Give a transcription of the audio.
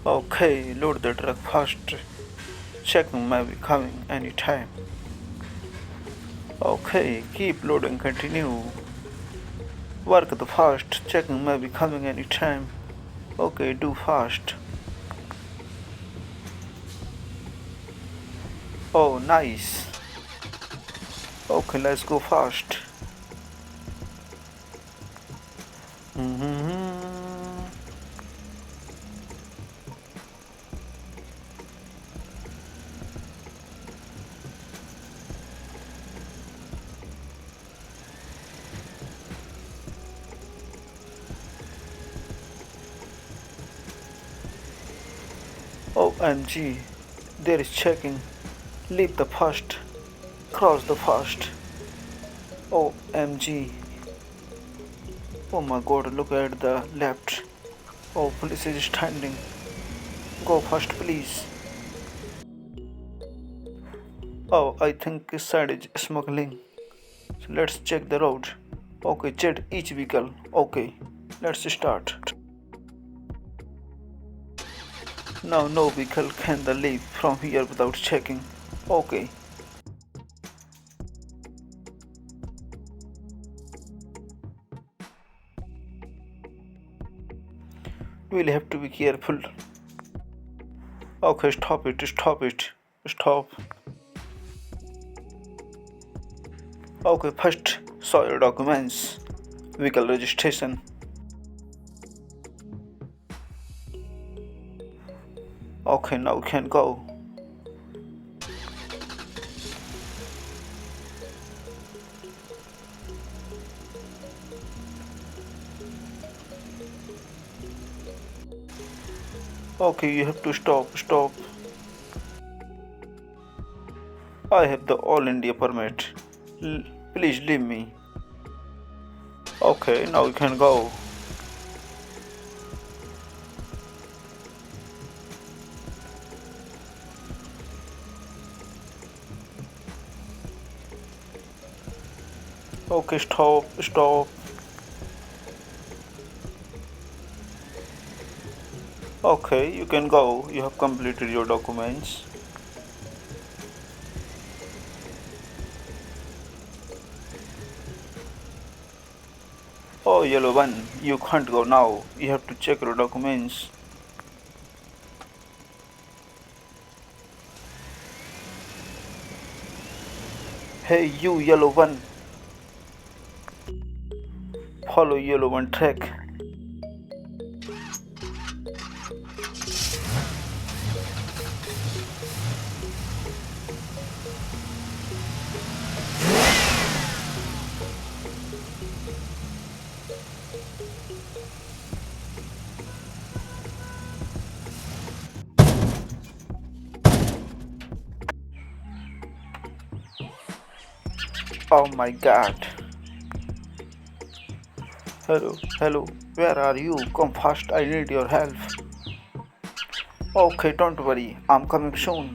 Okay, load the truck fast. Checking may be coming anytime. Okay, keep loading, continue. Work the fast. Checking may be coming anytime. Okay, do fast. Oh, nice. Okay, let's go fast. OMG, there is checking. Leave the fast. Cross the fast. OMG. Oh my god, look at the left. Oh, police is standing. Go fast, please. Oh, I think this side is smuggling. So let's check the road. Okay, check each vehicle. Okay, let's start. Now no vehicle can leave from here without checking. Okay. We'll have to be careful. Okay, stop it, stop it, stop. Okay, first saw your documents, vehicle registration. Okay, now we can go. Okay, you have to stop. I have the All India permit. Please leave me. Okay, now we can go. Okay, stop. Okay, you can go. You have completed your documents. Oh, yellow one, you can't go now. You have to check your documents. Hey, you yellow one, follow yellow one track. Oh my god. Hello, where are you? Come fast, I need your help. Okay, don't worry, I'm coming soon.